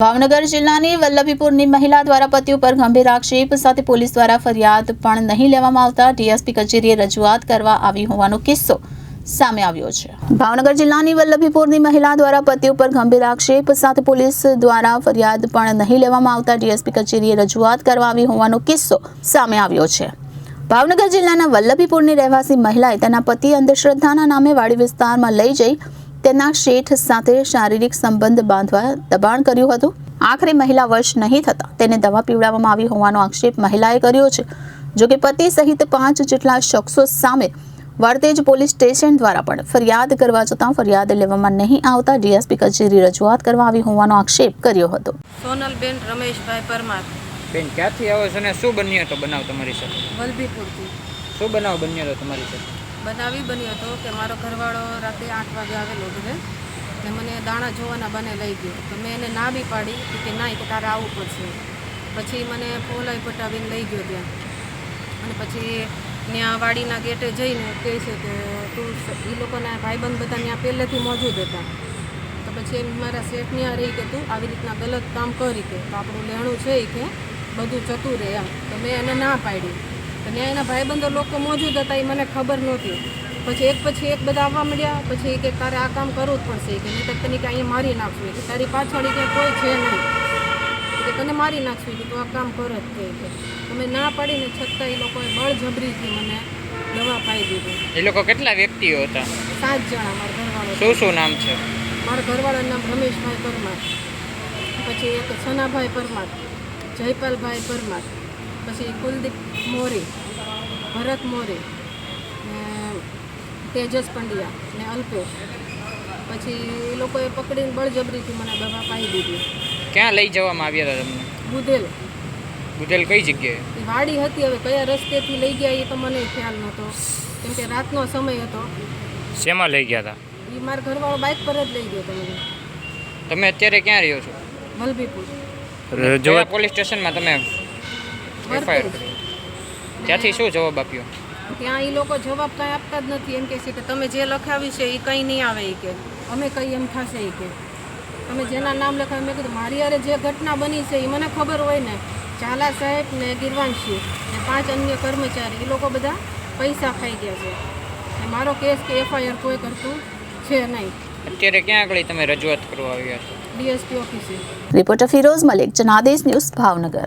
ભાવનગર જિલ્લાની વલ્લભીપુરની મહિલા દ્વારા પતિ ઉપર ગંભીર આક્ષેપ સાથે પોલીસ દ્વારા ફરિયાદ પણ નહીં લેવામાં આવતા ડીએસપી કચેરીએ રજૂઆત કરવા આવી હોવાનો કિસ્સો સામે આવ્યો છે। ભાવનગર જિલ્લાની વલ્લભીપુરની મહિલા દ્વારા પતિ ઉપર ગંભીર આક્ષેપ સાથે પોલીસ દ્વારા ફરિયાદ પણ નહીં લેવામાં આવતા ડીએસપી કચેરીએ રજૂઆત કરવા આવી હોવાનો કિસ્સો સામે આવ્યો છે। ભાવનગર જિલ્લાના વલ્લભીપુરની રહેવાસી મહિલાએ તેના પતિ અંધશ્રદ્ધાના નામે વાડી વિસ્તારમાં લઈ જઈ તેના શેઠ સાથે શારીરિક સંબંધ બાંધવા દબાણ કર્યું હતું। આખરે મહિલા વર્ષ નહીં થતા તેને દવા પીવડાવવામાં આવી હોવાનો આક્ષેપ મહિલાએ કર્યો છે। જો કે પતિ સહિત 5 જેટલા શખ્સો સામે વરતેજ પોલીસ સ્ટેશન દ્વારા પણ ફરિયાદ કરવા છતાં ફરિયાદ લેવામાં નહીં આવતા ડીએસપી કચેરી રજૂઆત કરવા આવી હોવાનો આક્ષેપ કર્યો હતો। સોનલબેન રમેશભાઈ પરમાર। બેન ક્યાંથી આવો છો ને શું બન્યો હતો બનાવ તમારી સાથે? વલભીપુરથી। શું બનાવ બન્યો હતો તમારી સાથે? બનાવી બન્યો હતો કે મારો ઘરવાળો રાતે 8 વાગે આવેલો ઘરે કે મને દાણા જોવાના બને લઈ ગયો તો મેં એને ના બી પાડી કે ના કે તારે આવવું પડશે। પછી મને પોલાઈ પટાવીને લઈ ગયો ત્યાં અને પછી ત્યાં વાડીના ગેટે જઈને કહે છે કે તું એ લોકોના ભાઈબંધ બધા ત્યાં પહેલેથી મોજૂદ હતા તો પછી મારા શેઠ ત્યાં રહી કે તું આવી રીતના ગલત કામ કરી કે તો આપણું લેણું છે કે બધું જતું રહે એમ તો મેં એને ના પાડી તો ત્યાં એના ભાઈબંધો લોકો મોજૂદ હતા એ મને ખબર નહોતી। પછી એક બધા આવવા મળ્યા પછી કે તારે આ કામ કરવું જ પડશે કે નહીં તો તને કે અહીંયા મારી નાખશું કે તારી પાછળ કે કોઈ છે નહીં કે તને મારી નાખશું કે તું આ કામ કર જ કે તમે ના પાડીને છતાં એ લોકોએ બળજબરીથી મને દવા પાઈ દીધી। એ લોકો કેટલા વ્યક્તિઓ હતા? 7 જણા। મારા ઘરવાળો શું નામ છે? મારા ઘરવાળાનું નામ રમેશભાઈ પરમાર, પછી એક સનાભાઈ પરમાર, જયપાલભાઈ પરમાર, પછી કુલદીપ મોરી, ભરત મોરી, તેજસ પંડ્યા ને અલ્પેશ। પછી એ લોકોએ પકડીને બળજબરીથી મને દવા પાઈ દીધી। ક્યાં લઈ જવામાં આવ્યા હતા તમને? બુધેલ। બુધેલ કઈ જગ્યાએ? એ વાડી હતી, હવે કયા રસ્તેથી લઈ ગયા એ તો મને ખ્યાલ નહોતો કેમ કે રાતનો સમય હતો। શેમાં લઈ ગયા હતા? એ મારા ઘરવાળો બાઇક પર જ લઈ ગયો હતો મને। તમે અત્યારે ક્યાં રહ્યો છો? વલભીપુર કયા પોલીસ સ્ટેશનમાં તમે એફઆઈઆર કરી? ત્યાંથી શું જવાબ આપ્યો? ત્યાં એ લોકો જવાબ કાંઈ આપતા જ નથી। એમ કહે છે કે તમે જે લખાવી છે એ કંઈ નહીં આવે એ કે અમે કંઈ એમ થશે એ કે તમે જેના નામ લખાવ્યું। મેં કીધું મારી યારે જે ઘટના બની છે એ મને ખબર હોય ને। ઝાલા સાહેબ ને ગિરવાનસિંહ ને 5 અન્ય કર્મચારી એ લોકો બધા પૈસા ખાઈ ગયા છે ને મારો કેસ કે એફઆઈઆર કોઈ કરતું છે નહીં। અત્યારે ક્યાં આગળ તમે રજૂઆત કરવા આવ્યા છો? ડીએસપી ઓફિસે। રિપોર્ટર ફિરોઝ મલિક, જનાદેશ ન્યૂઝ, ભાવનગર।